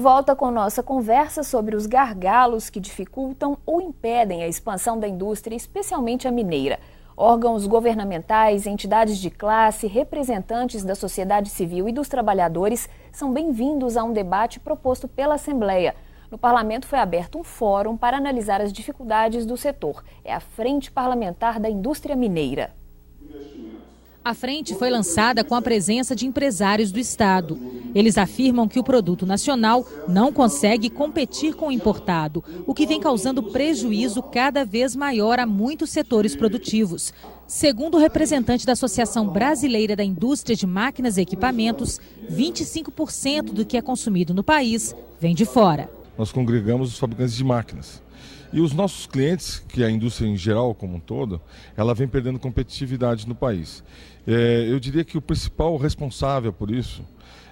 volta com nossa conversa sobre os gargalos que dificultam ou impedem a expansão da indústria, especialmente a mineira. Órgãos governamentais, entidades de classe, representantes da sociedade civil e dos trabalhadores são bem-vindos a um debate proposto pela Assembleia. No Parlamento foi aberto um fórum para analisar as dificuldades do setor. É a Frente Parlamentar da Indústria Mineira. A frente foi lançada com a presença de empresários do Estado. Eles afirmam que o produto nacional não consegue competir com o importado, o que vem causando prejuízo cada vez maior a muitos setores produtivos. Segundo o representante da Associação Brasileira da Indústria de Máquinas e Equipamentos, 25% do que é consumido no país vem de fora. Nós congregamos os fabricantes de máquinas. E os nossos clientes, que é a indústria em geral como um todo, ela vem perdendo competitividade no país. Eu diria que o principal responsável por isso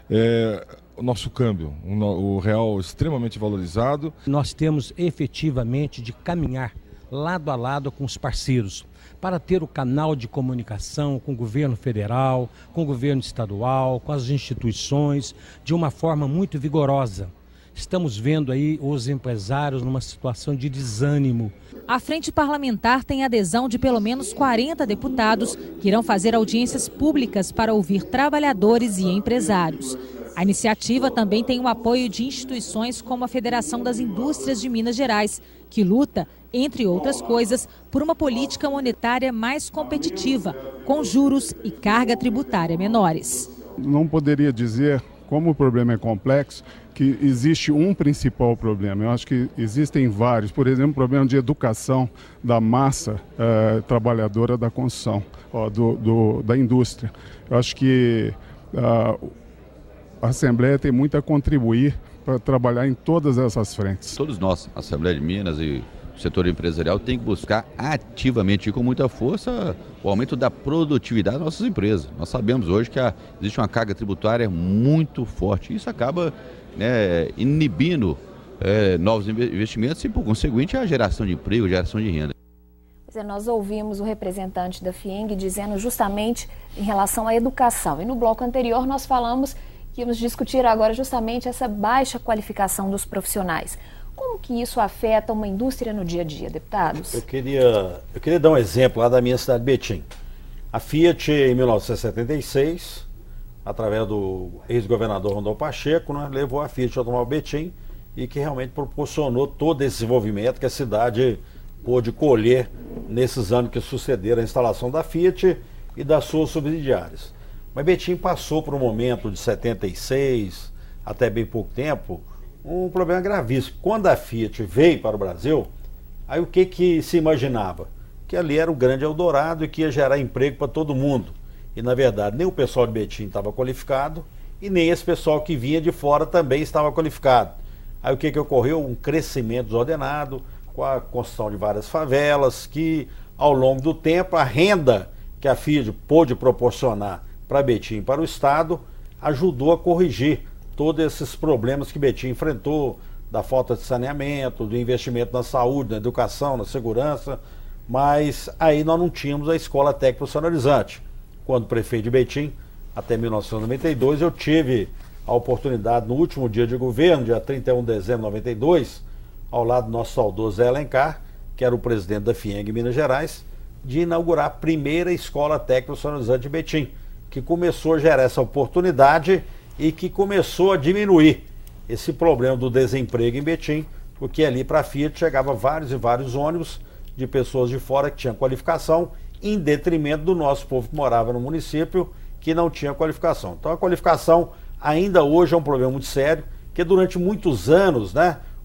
é o nosso câmbio, o real extremamente valorizado. Nós temos efetivamente de caminhar lado a lado com os parceiros para ter o canal de comunicação com o governo federal, com o governo estadual, com as instituições, de uma forma muito vigorosa. Estamos vendo aí os empresários numa situação de desânimo. A Frente Parlamentar tem adesão de pelo menos 40 deputados que irão fazer audiências públicas para ouvir trabalhadores e empresários. A iniciativa também tem o apoio de instituições como a Federação das Indústrias de Minas Gerais, que luta, entre outras coisas, por uma política monetária mais competitiva, com juros e carga tributária menores. Não poderia dizer, como o problema é complexo, que existe um principal problema. Eu acho que existem vários. Por exemplo, o problema de educação da massa trabalhadora da construção, da indústria. Eu acho que a Assembleia tem muito a contribuir para trabalhar em todas essas frentes. Todos nós, a Assembleia de Minas e o setor empresarial, tem que buscar ativamente e com muita força o aumento da produtividade das nossas empresas. Nós sabemos hoje que existe uma carga tributária muito forte. Isso acaba inibindo novos investimentos e, por conseguinte, a geração de emprego, geração de renda. Nós ouvimos o representante da FIENG dizendo justamente em relação à educação. E no bloco anterior nós falamos que íamos discutir agora justamente essa baixa qualificação dos profissionais. Como que isso afeta uma indústria no dia a dia, deputados? Eu queria dar um exemplo lá da minha cidade, Betim. A Fiat, em 1976, através do ex-governador Rondon Pacheco, levou a Fiat Automóvel Betim e que realmente proporcionou todo esse desenvolvimento que a cidade pôde colher nesses anos que sucederam a instalação da Fiat e das suas subsidiárias. Mas Betim passou por um momento de 76, até bem pouco tempo, um problema gravíssimo. Quando a Fiat veio para o Brasil, aí o que se imaginava? Que ali era o grande Eldorado e que ia gerar emprego para todo mundo. E na verdade nem o pessoal de Betim estava qualificado e nem esse pessoal que vinha de fora também estava qualificado. Aí o que ocorreu? Um crescimento desordenado, com a construção de várias favelas, que ao longo do tempo a renda que a Fiat pôde proporcionar para Betim e para o Estado ajudou a corrigir todos esses problemas que Betim enfrentou, da falta de saneamento, do investimento na saúde, na educação, na segurança, mas aí nós não tínhamos a escola técnica profissionalizante. Quando prefeito de Betim, até 1992, eu tive a oportunidade, no último dia de governo, dia 31 de dezembro de 92, ao lado do nosso saudoso Zé Alencar, que era o presidente da FIENG Minas Gerais, de inaugurar a primeira escola técnica profissionalizante de Betim, que começou a gerar essa oportunidade e que começou a diminuir esse problema do desemprego em Betim, porque ali para a Fiat chegava vários e vários ônibus de pessoas de fora que tinham qualificação, em detrimento do nosso povo que morava no município, que não tinha qualificação. Então a qualificação ainda hoje é um problema muito sério, que durante muitos anos,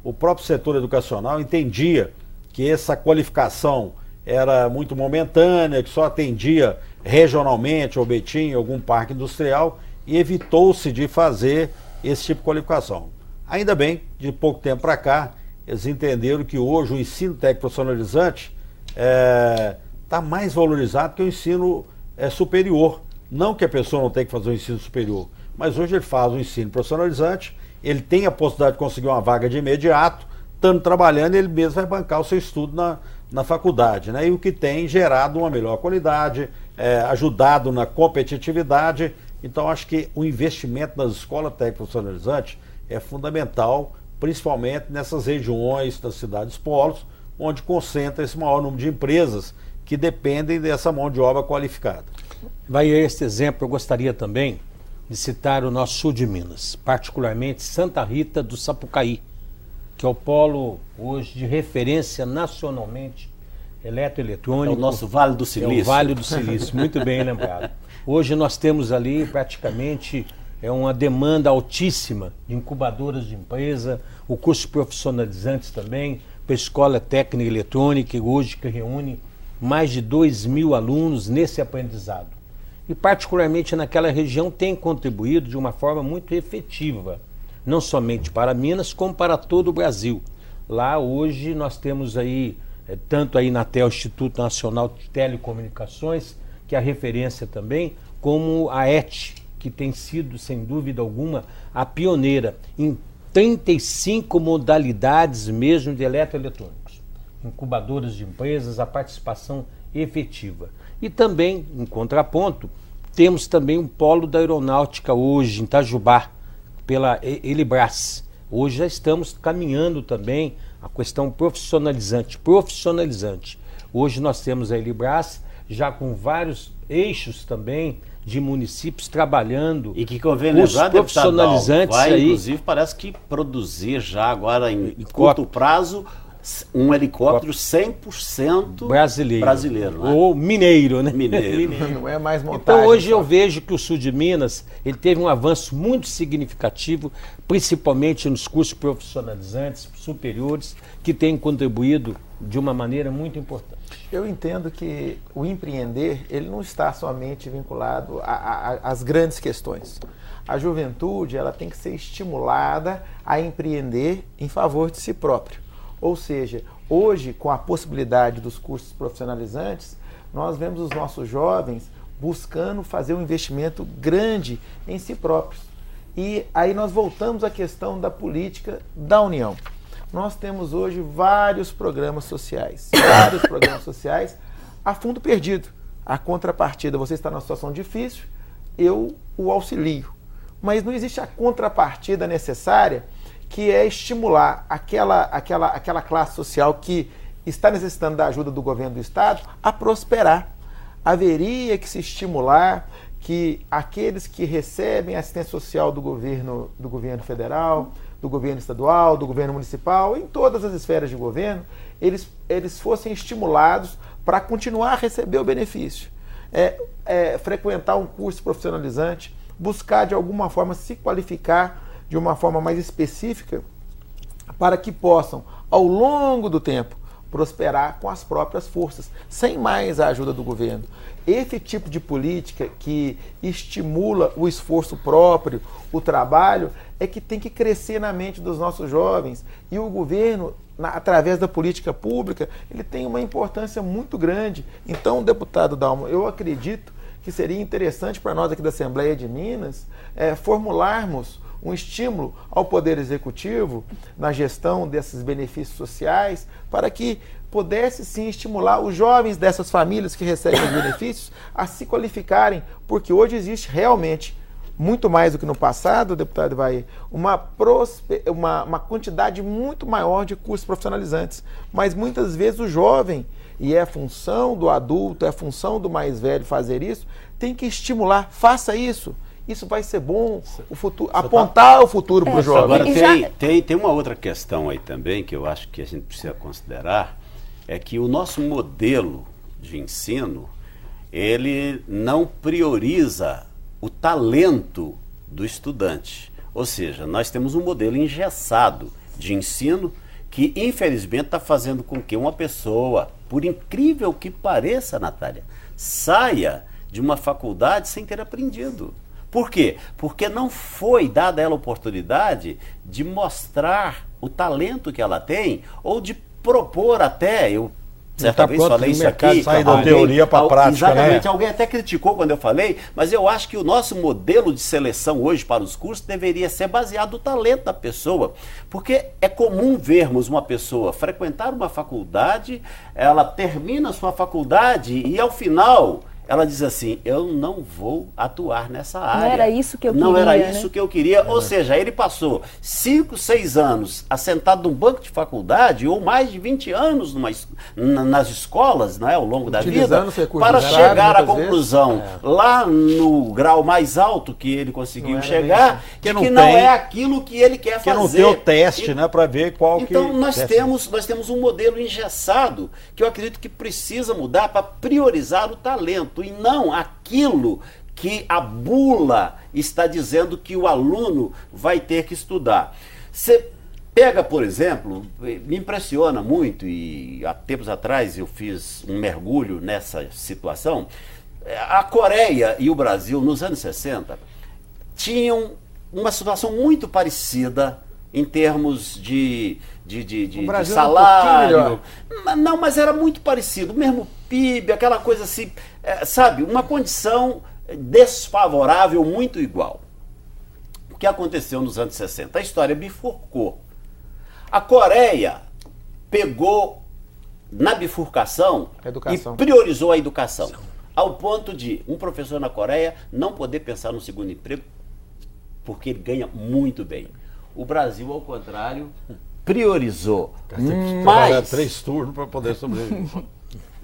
o próprio setor educacional entendia que essa qualificação era muito momentânea, que só atendia regionalmente, ou Betim, algum parque industrial, e evitou-se de fazer esse tipo de qualificação. Ainda bem, de pouco tempo para cá, eles entenderam que hoje o ensino técnico profissionalizante está mais valorizado que o ensino superior. Não que a pessoa não tenha que fazer o ensino superior, mas hoje ele faz o ensino profissionalizante, ele tem a possibilidade de conseguir uma vaga de imediato, estando trabalhando, ele mesmo vai bancar o seu estudo na faculdade, e o que tem gerado uma melhor qualidade, ajudado na competitividade. Então acho que o investimento nas escolas técnicas profissionalizantes, é fundamental, principalmente nessas regiões das cidades polos, onde concentra esse maior número de empresas que dependem dessa mão de obra qualificada. Vai este exemplo, eu gostaria também de citar o nosso sul de Minas, particularmente Santa Rita do Sapucaí, que é o polo hoje de referência nacionalmente eletroeletrônico. É o nosso Vale do Silício. É o Vale do Silício, muito bem lembrado. Hoje nós temos ali praticamente uma demanda altíssima de incubadoras de empresa, o curso profissionalizantes também, para a Escola Técnica Eletrônica, hoje que reúne mais de 2.000 alunos nesse aprendizado. E particularmente naquela região tem contribuído de uma forma muito efetiva, não somente para Minas, como para todo o Brasil. Lá hoje nós temos aí, tanto aí na TEL, Instituto Nacional de Telecomunicações, que é a referência também, como a ET, que tem sido, sem dúvida alguma, a pioneira em 35 modalidades mesmo de eletroeletrônicos, incubadoras de empresas, a participação efetiva. E também, em contraponto, temos também um polo da aeronáutica hoje, em Itajubá, pela Elibras. Hoje já estamos caminhando também a questão profissionalizante. Hoje nós temos a Elibras já com vários eixos também de municípios trabalhando. E que convém lembrar, profissionalizantes vai, aí. Inclusive, parece que produzir já agora em curto prazo um helicóptero 100% brasileiro, né? Ou mineiro, né? Mineiro. Não é mais montagem. Então hoje eu vejo que o sul de Minas ele teve um avanço muito significativo, principalmente nos cursos profissionalizantes superiores, que têm contribuído de uma maneira muito importante. Eu entendo que o empreender ele não está somente vinculado às grandes questões. A juventude ela tem que ser estimulada a empreender em favor de si próprio. Ou seja, hoje, com a possibilidade dos cursos profissionalizantes, nós vemos os nossos jovens buscando fazer um investimento grande em si próprios. E aí nós voltamos à questão da política da União. Nós temos hoje vários programas sociais a fundo perdido. A contrapartida, você está numa situação difícil, eu o auxilio. Mas não existe a contrapartida necessária, que é estimular aquela classe social que está necessitando da ajuda do governo do Estado a prosperar. Haveria que se estimular que aqueles que recebem assistência social do governo federal, do governo estadual, do governo municipal, em todas as esferas de governo, eles fossem estimulados para continuar a receber o benefício. Frequentar um curso profissionalizante, buscar de alguma forma se qualificar de uma forma mais específica, para que possam, ao longo do tempo, prosperar com as próprias forças, sem mais a ajuda do governo. Esse tipo de política que estimula o esforço próprio, o trabalho, é que tem que crescer na mente dos nossos jovens. E o governo, através da política pública, ele tem uma importância muito grande. Então, deputado Dalmo, eu acredito que seria interessante para nós aqui da Assembleia de Minas formularmos um estímulo ao Poder Executivo na gestão desses benefícios sociais, para que pudesse sim estimular os jovens dessas famílias que recebem os benefícios a se qualificarem, porque hoje existe realmente, muito mais do que no passado, deputado Ivair, uma quantidade muito maior de cursos profissionalizantes, mas muitas vezes o jovem, e é função do adulto, é função do mais velho fazer isso, tem que estimular, faça isso. Isso vai ser bom, o futuro, apontar o futuro para o jovem. Agora tem uma outra questão aí também que eu acho que a gente precisa considerar, é que o nosso modelo de ensino, ele não prioriza o talento do estudante. Ou seja, nós temos um modelo engessado de ensino que infelizmente está fazendo com que uma pessoa, por incrível que pareça, Natália, saia de uma faculdade sem ter aprendido. Por quê? Porque não foi dada a ela a oportunidade de mostrar o talento que ela tem, ou de propor até, eu certa vez falei isso aqui, sair da teoria para a prática, exatamente, né? Alguém até criticou quando eu falei, mas eu acho que o nosso modelo de seleção hoje para os cursos deveria ser baseado no talento da pessoa, porque é comum vermos uma pessoa frequentar uma faculdade, ela termina a sua faculdade e ao final ela diz assim, eu não vou atuar nessa área. Não era isso que eu queria. Não era isso que eu queria. Ou seja, ele passou 5, 6 anos assentado num banco de faculdade, ou mais de 20 anos nas escolas, não é, ao longo da vida, para chegar à conclusão, lá no grau mais alto que ele conseguiu chegar, que não é aquilo que ele quer fazer. Que não tem o teste, né, para ver qual então, que... Então nós temos um modelo engessado que eu acredito que precisa mudar para priorizar o talento e não aquilo que a bula está dizendo que o aluno vai ter que estudar. Você pega, por exemplo, me impressiona muito, e há tempos atrás eu fiz um mergulho nessa situação, a Coreia e o Brasil, nos anos 60, tinham uma situação muito parecida em termos de salário. Não, mas era muito parecido, o mesmo PIB, aquela coisa assim, sabe, uma condição desfavorável muito igual. O que aconteceu nos anos 60? A história bifurcou. A Coreia pegou na bifurcação e priorizou a educação, ao ponto de um professor na Coreia não poder pensar no segundo emprego porque ele ganha muito bem. O Brasil, ao contrário, priorizou mais 3 turnos para poder sobreviver.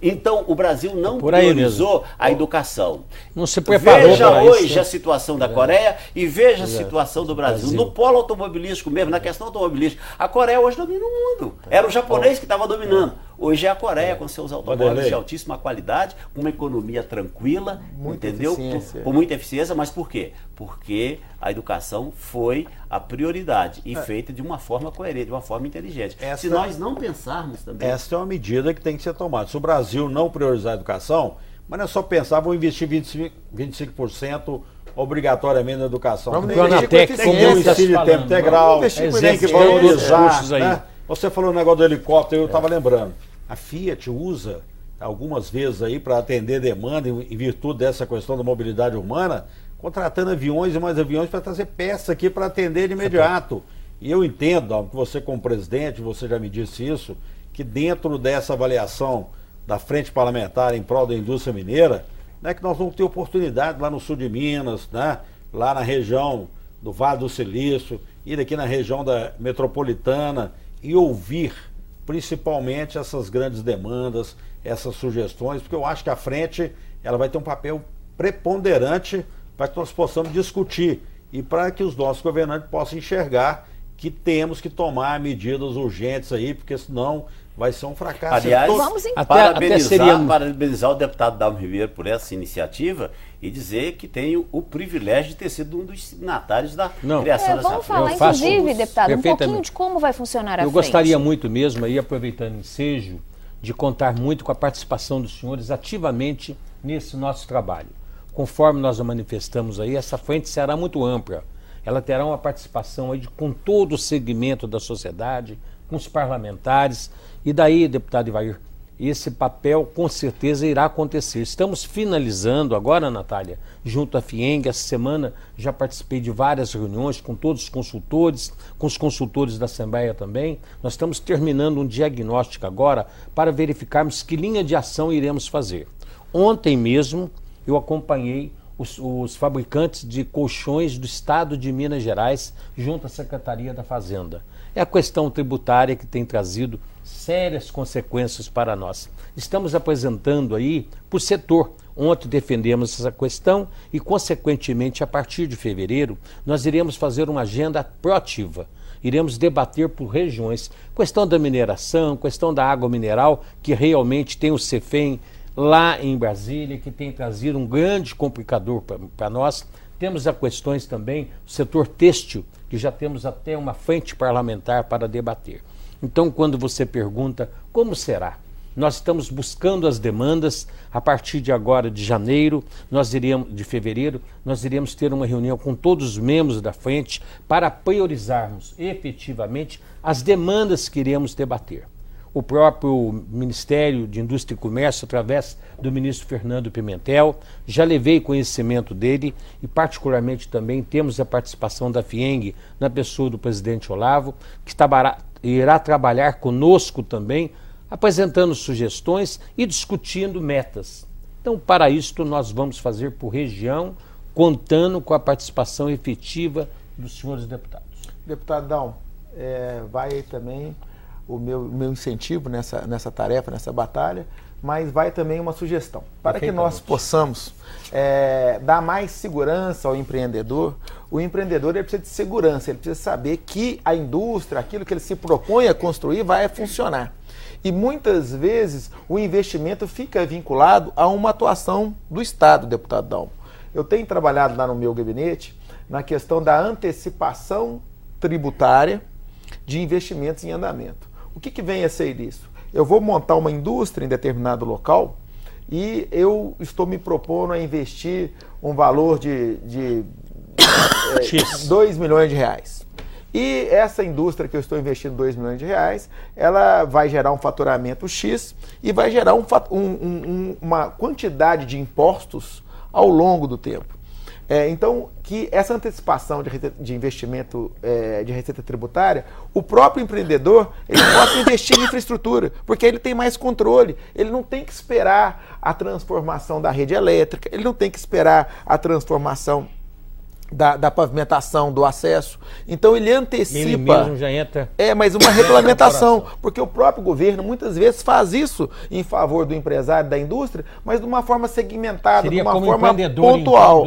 Então, o Brasil não priorizou a educação. Não se preparou. Veja hoje a situação da Coreia e veja a situação do Brasil. No polo automobilístico mesmo, na questão automobilística. A Coreia hoje domina o mundo. Era o japonês que estava dominando. Hoje é a Coreia com seus automóveis de altíssima qualidade, com uma economia tranquila, entendeu? Com muita eficiência, mas por quê? Porque a educação foi a prioridade e feita de uma forma coerente, de uma forma inteligente. Se nós não pensarmos também... Essa é uma medida que tem que ser tomada. Se o Brasil não priorizar a educação, mas não é só pensar, vamos investir 25% obrigatoriamente na educação. Vamos investir tem que ter um ensino de tempo integral, tem que valorizar. Né? Você falou o negócio do helicóptero, eu estava lembrando. A Fiat usa algumas vezes aí para atender demanda em virtude dessa questão da mobilidade humana, contratando aviões e mais aviões para trazer peça aqui para atender de imediato. E eu entendo, que você como presidente, você já me disse isso, que dentro dessa avaliação da frente parlamentar em prol da indústria mineira, né, que nós vamos ter oportunidade lá no sul de Minas, né, lá na região do Vale do Silício, ir aqui na região da metropolitana e ouvir principalmente essas grandes demandas, essas sugestões, porque eu acho que a frente ela vai ter um papel preponderante para que nós possamos discutir e para que os nossos governantes possam enxergar que temos que tomar medidas urgentes aí, porque senão vai ser um fracasso. Aliás, parabenizar o deputado Dalmo Ribeiro por essa iniciativa e dizer que tem o privilégio de ter sido um dos signatários da criação dessa frente. Vamos falar, inclusive, deputado, um pouquinho de como vai funcionar a frente. Eu gostaria muito mesmo, aí aproveitando o ensejo, de contar muito com a participação dos senhores ativamente nesse nosso trabalho. Conforme nós manifestamos aí, essa frente será muito ampla. Ela terá uma participação aí com todo o segmento da sociedade, com os parlamentares. E daí, deputado Ivair, esse papel com certeza irá acontecer. Estamos finalizando agora, Natália, junto à FIENG, essa semana já participei de várias reuniões com todos os consultores, com os consultores da Assembleia também. Nós estamos terminando um diagnóstico agora para verificarmos que linha de ação iremos fazer. Ontem mesmo eu acompanhei os fabricantes de colchões do estado de Minas Gerais junto à Secretaria da Fazenda. É a questão tributária que tem trazido sérias consequências para nós. Estamos apresentando aí por setor. Ontem defendemos essa questão e, consequentemente, a partir de fevereiro, nós iremos fazer uma agenda proativa. Iremos debater por regiões. Questão da mineração, questão da água mineral, que realmente tem o CEFEM lá em Brasília, que tem trazido um grande complicador para nós. Temos as questões também do setor têxtil, que já temos até uma frente parlamentar para debater. Então, quando você pergunta como será, nós estamos buscando as demandas. A partir de agora, de fevereiro, nós iremos ter uma reunião com todos os membros da frente para priorizarmos efetivamente as demandas que iremos debater. O próprio Ministério de Indústria e Comércio, através do ministro Fernando Pimentel, já levei conhecimento dele e particularmente também temos a participação da FIENG na pessoa do presidente Olavo, que irá trabalhar conosco também, apresentando sugestões e discutindo metas. Então, para isto, nós vamos fazer por região, contando com a participação efetiva dos senhores deputados. Deputado Dalmo, vai também o meu incentivo nessa tarefa, nessa batalha, mas vai também uma sugestão. Para que nós possamos dar mais segurança ao empreendedor, o empreendedor ele precisa de segurança, ele precisa saber que a indústria, aquilo que ele se propõe a construir, vai funcionar. E muitas vezes o investimento fica vinculado a uma atuação do Estado, deputado Dalmo. Eu tenho trabalhado lá no meu gabinete na questão da antecipação tributária de investimentos em andamento. O que vem a ser isso? Eu vou montar uma indústria em determinado local e eu estou me propondo a investir um valor de 2 milhões de reais. E essa indústria que eu estou investindo 2 milhões de reais, ela vai gerar um faturamento X e vai gerar uma quantidade de impostos ao longo do tempo. Então, que essa antecipação de investimento de receita tributária, o próprio empreendedor ele possa investir em infraestrutura, porque ele tem mais controle. Ele não tem que esperar a transformação da rede elétrica, ele não tem que esperar a transformação da pavimentação, do acesso. Então ele antecipa. Ele mesmo já entra. Mas uma regulamentação, porque o próprio governo muitas vezes faz isso em favor do empresário, da indústria, mas de uma forma segmentada, de uma forma pontual.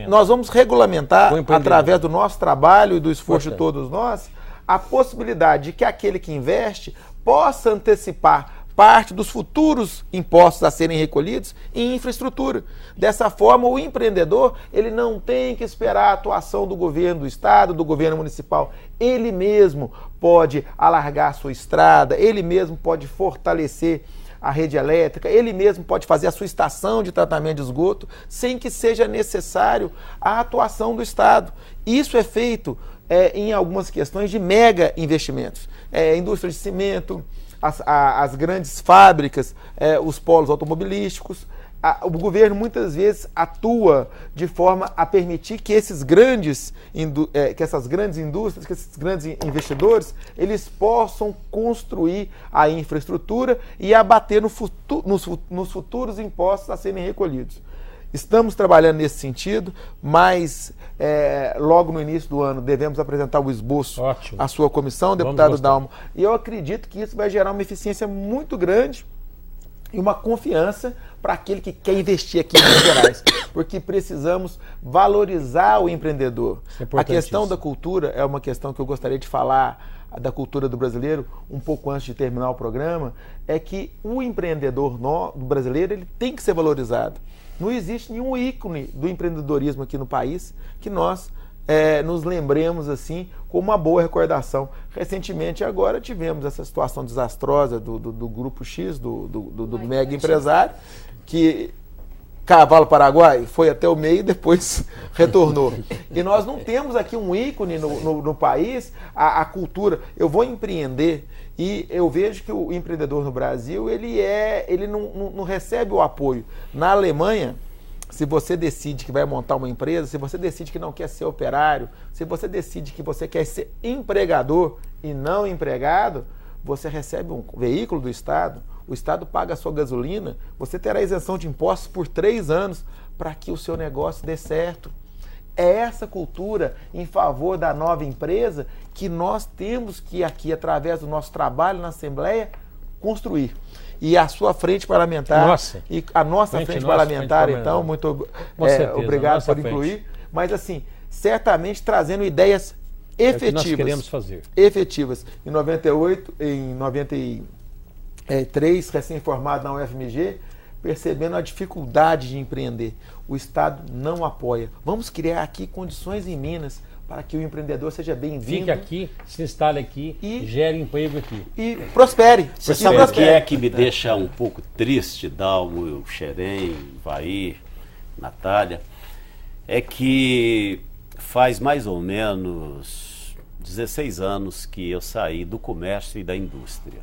Nós vamos regulamentar, através do nosso trabalho e do esforço de todos nós, a possibilidade de que aquele que investe possa antecipar parte dos futuros impostos a serem recolhidos em infraestrutura. Dessa forma, o empreendedor ele não tem que esperar a atuação do governo do estado, do governo municipal. Ele mesmo pode alargar a sua estrada, ele mesmo pode fortalecer a rede elétrica, ele mesmo pode fazer a sua estação de tratamento de esgoto sem que seja necessário a atuação do Estado. Isso é feito em algumas questões de mega investimentos. Indústria de cimento, as grandes fábricas, os polos automobilísticos. O governo muitas vezes atua de forma a permitir que essas grandes indústrias, que esses grandes investidores, eles possam construir a infraestrutura e abater nos futuros impostos a serem recolhidos. Estamos trabalhando nesse sentido, mas logo no início do ano devemos apresentar o esboço à sua comissão, deputado Dalmo, e eu acredito que isso vai gerar uma eficiência muito grande e uma confiança para aquele que quer investir aqui em Minas Gerais, porque precisamos valorizar o empreendedor. A questão da cultura é uma questão que eu gostaria de falar, da cultura do brasileiro, um pouco antes de terminar o programa, é que o empreendedor brasileiro ele tem que ser valorizado. Não existe nenhum ícone do empreendedorismo aqui no país que nós nos lembremos assim com uma boa recordação. Recentemente agora tivemos essa situação desastrosa do Grupo X, do mega empresário, que Cavalo Paraguai foi até o meio e depois retornou. E nós não temos aqui um ícone no país, a cultura. Eu vou empreender e eu vejo que o empreendedor no Brasil, ele não recebe o apoio. Na Alemanha, se você decide que vai montar uma empresa, se você decide que não quer ser operário, se você decide que você quer ser empregador e não empregado, você recebe um veículo do Estado, o Estado paga a sua gasolina, você terá isenção de impostos por 3 anos para que o seu negócio dê certo. É essa cultura em favor da nova empresa que nós temos que aqui, através do nosso trabalho na Assembleia, construir. E a sua frente parlamentar, e a nossa frente parlamentar, então, muito obrigado por incluir, mas assim, certamente trazendo ideias efetivas. É o que nós queremos fazer. Efetivas. Em 93, recém-formado na UFMG, percebendo a dificuldade de empreender. O Estado não apoia. Vamos criar aqui condições em Minas para que o empreendedor seja bem-vindo. Fique aqui, se instale aqui e gere emprego aqui. E prospere. Você sabe o que é que me deixa um pouco triste, Dalmo, Xerém, Vair, Natália? É que faz mais ou menos 16 anos que eu saí do comércio e da indústria.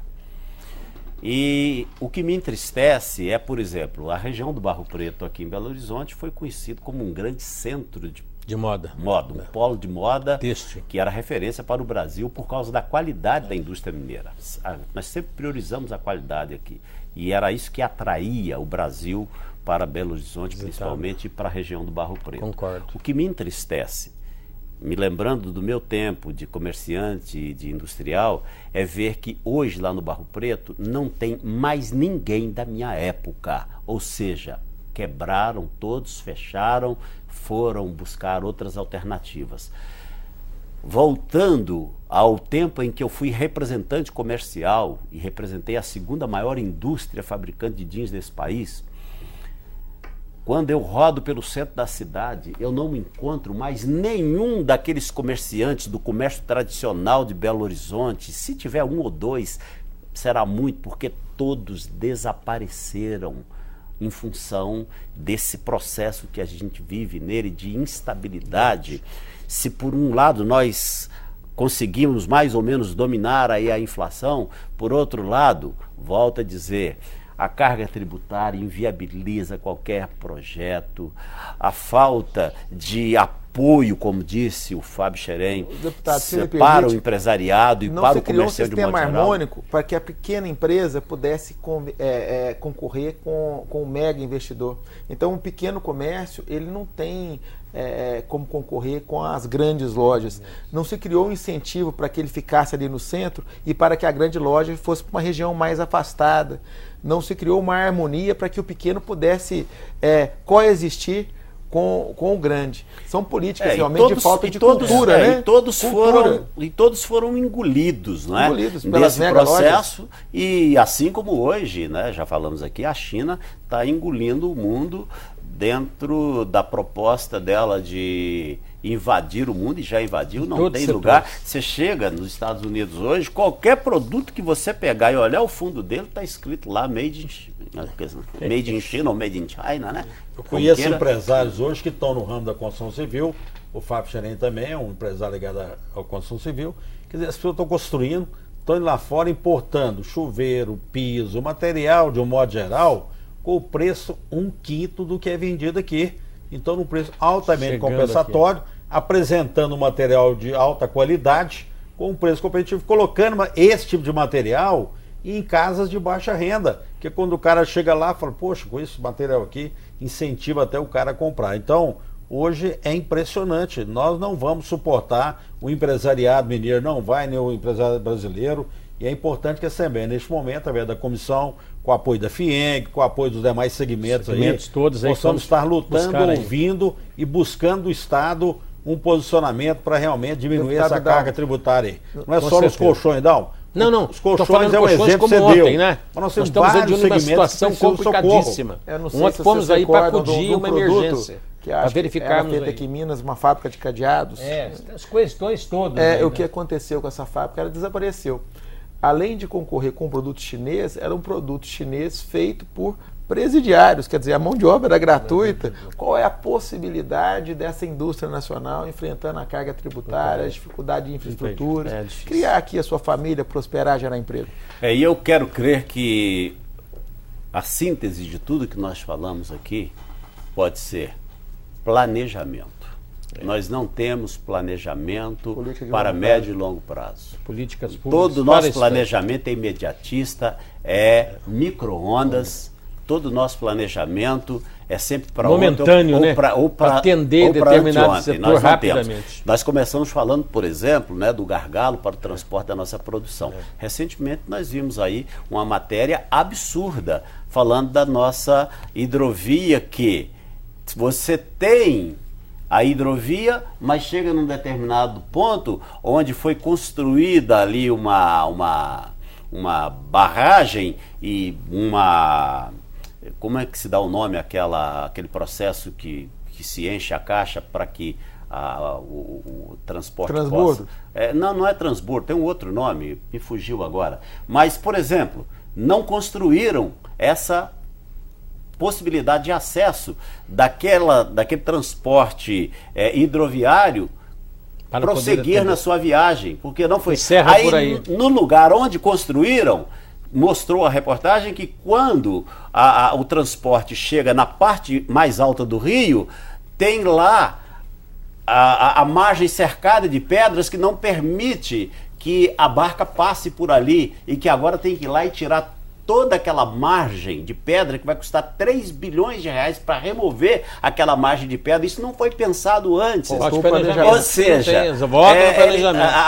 E o que me entristece é, por exemplo, a região do Barro Preto aqui em Belo Horizonte foi conhecido como um grande centro de moda, um polo de moda que era referência para o Brasil por causa da qualidade da indústria mineira. Nós sempre priorizamos a qualidade aqui. E era isso que atraía o Brasil para Belo Horizonte, principalmente, e para a região do Barro Preto. Concordo. O que me entristece, me lembrando do meu tempo de comerciante e de industrial, é ver que hoje lá no Barro Preto não tem mais ninguém da minha época. Ou seja, quebraram todos, fecharam, foram buscar outras alternativas. Voltando ao tempo em que eu fui representante comercial e representei a segunda maior indústria fabricante de jeans desse país, quando eu rodo pelo centro da cidade, eu não encontro mais nenhum daqueles comerciantes do comércio tradicional de Belo Horizonte. Se tiver um ou dois, será muito, porque todos desapareceram em função desse processo que a gente vive nele de instabilidade. Se por um lado nós conseguimos mais ou menos dominar aí a inflação, por outro lado, volto a dizer, a carga tributária inviabiliza qualquer projeto, a falta de apoio, como disse o Fábio Xerém, para o empresariado e para o comerciante de modo geral. Não se criou um sistema harmônico para que a pequena empresa pudesse concorrer com o mega investidor. Então, o pequeno comércio, ele não tem como concorrer com as grandes lojas. Não se criou um incentivo para que ele ficasse ali no centro e para que a grande loja fosse para uma região mais afastada. Não se criou uma harmonia para que o pequeno pudesse coexistir com o grande. São políticas realmente de falta de cultura, né? E todos foram engolidos, não é? Engolidos pelas nesse processo lojas. E assim como hoje, né, já falamos aqui, a China está engolindo o mundo dentro da proposta dela de invadir o mundo, e já invadiu, não tem lugar. Você chega nos Estados Unidos hoje, qualquer produto que você pegar e olhar o fundo dele, está escrito lá Made in China ou Made in China, né? Eu conheço empresários hoje que estão no ramo da construção civil, o Fábio Xerém também é um empresário ligado à construção civil. Quer dizer, as pessoas estão construindo, estão indo lá fora importando chuveiro, piso, material de um modo geral, com o preço 1/5 do que é vendido aqui. Então, num preço altamente compensatório, apresentando um material de alta qualidade, com um preço competitivo, colocando esse tipo de material em casas de baixa renda, que quando o cara chega lá, fala, poxa, com esse material aqui, incentiva até o cara a comprar. Então, hoje é impressionante, nós não vamos suportar o empresariado mineiro, não vai, nem o empresariado brasileiro, e é importante que a Assembleia, neste momento, através da comissão, com o apoio da FIENG, com o apoio dos demais segmentos aí, todos aí, possamos estar lutando, ouvindo e buscando do Estado um posicionamento para realmente diminuir essa carga tributária aí. Não é só nos colchões, não. Não. Os colchões é um exemplo que você deu. Né? Mas nós temos estamos vários numa segmentos situação complicadíssima. Ontem fomos aí para acudir uma emergência. Para verificarmos feita aqui em Minas, uma fábrica de cadeados. As questões todas. O que aconteceu com essa fábrica? Ela desapareceu. Além de concorrer com um produto chinês, era um produto chinês feito por presidiários, quer dizer, a mão de obra era gratuita. Qual é a possibilidade dessa indústria nacional enfrentando a carga tributária, a dificuldade de infraestrutura, criar aqui a sua família, prosperar, gerar emprego? E eu quero crer que a síntese de tudo que nós falamos aqui pode ser planejamento. Nós não temos planejamento para médio e longo prazo. Políticas públicas. Todo o nosso planejamento é imediatista, é micro-ondas. Todo o nosso planejamento é sempre para momentâneo, ontem, né? Para atender determinado setor rapidamente. Nós começamos falando, por exemplo, né, do gargalo para o transporte da nossa produção. Recentemente nós vimos aí uma matéria absurda falando da nossa hidrovia, que você tem a hidrovia, mas chega num determinado ponto onde foi construída ali uma barragem e uma... Como é que se dá o nome aquele processo que se enche a caixa para que o transporte transbordo? Possa... Não é transbordo, tem um outro nome, me fugiu agora. Mas, por exemplo, não construíram essa possibilidade de acesso daquele transporte hidroviário para prosseguir na sua viagem, porque não foi... Encerra por aí. No lugar onde construíram, mostrou a reportagem que quando o transporte chega na parte mais alta do rio, tem lá a margem cercada de pedras que não permite que a barca passe por ali, e que agora tem que ir lá e tirar toda aquela margem de pedra que vai custar 3 bilhões de reais para remover aquela margem de pedra. Isso não foi pensado antes. Ou seja,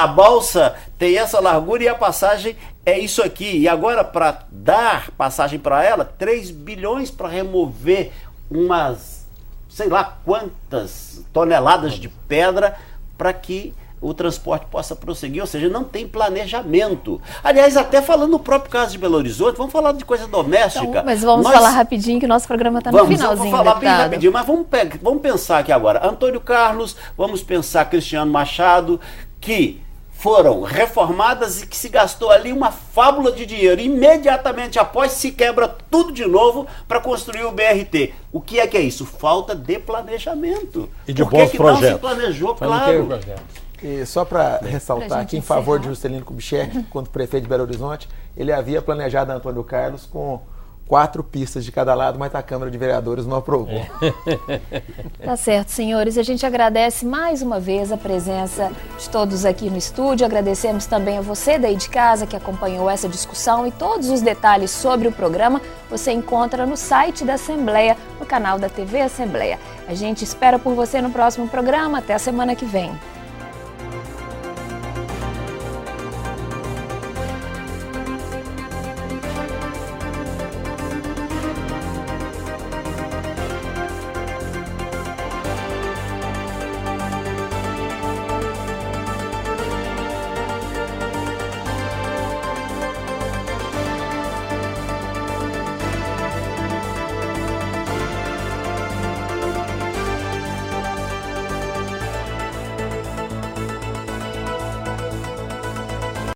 a balsa tem essa largura e a passagem é isso aqui. E agora, para dar passagem para ela, 3 bilhões para remover umas, sei lá quantas toneladas de pedra para que o transporte possa prosseguir, ou seja, não tem planejamento. Aliás, até falando no próprio caso de Belo Horizonte, vamos falar de coisa doméstica. Então, mas vamos falar rapidinho, que o nosso programa está no finalzinho. Vamos falar bem rapidinho, mas vamos pensar aqui agora. Antônio Carlos, vamos pensar Cristiano Machado, que foram reformadas e que se gastou ali uma fábula de dinheiro. Imediatamente após se quebra tudo de novo para construir o BRT. O que é isso? Falta de planejamento. E de bons projetos. Não se planejou, claro. E só para ressaltar aqui em favor de Juscelino Kubitschek, quanto prefeito de Belo Horizonte, ele havia planejado Antônio Carlos com 4 pistas de cada lado, mas a Câmara de Vereadores não aprovou. Tá certo, senhores. A gente agradece mais uma vez a presença de todos aqui no estúdio. Agradecemos também a você daí de casa que acompanhou essa discussão, e todos os detalhes sobre o programa você encontra no site da Assembleia, no canal da TV Assembleia. A gente espera por você no próximo programa. Até a semana que vem.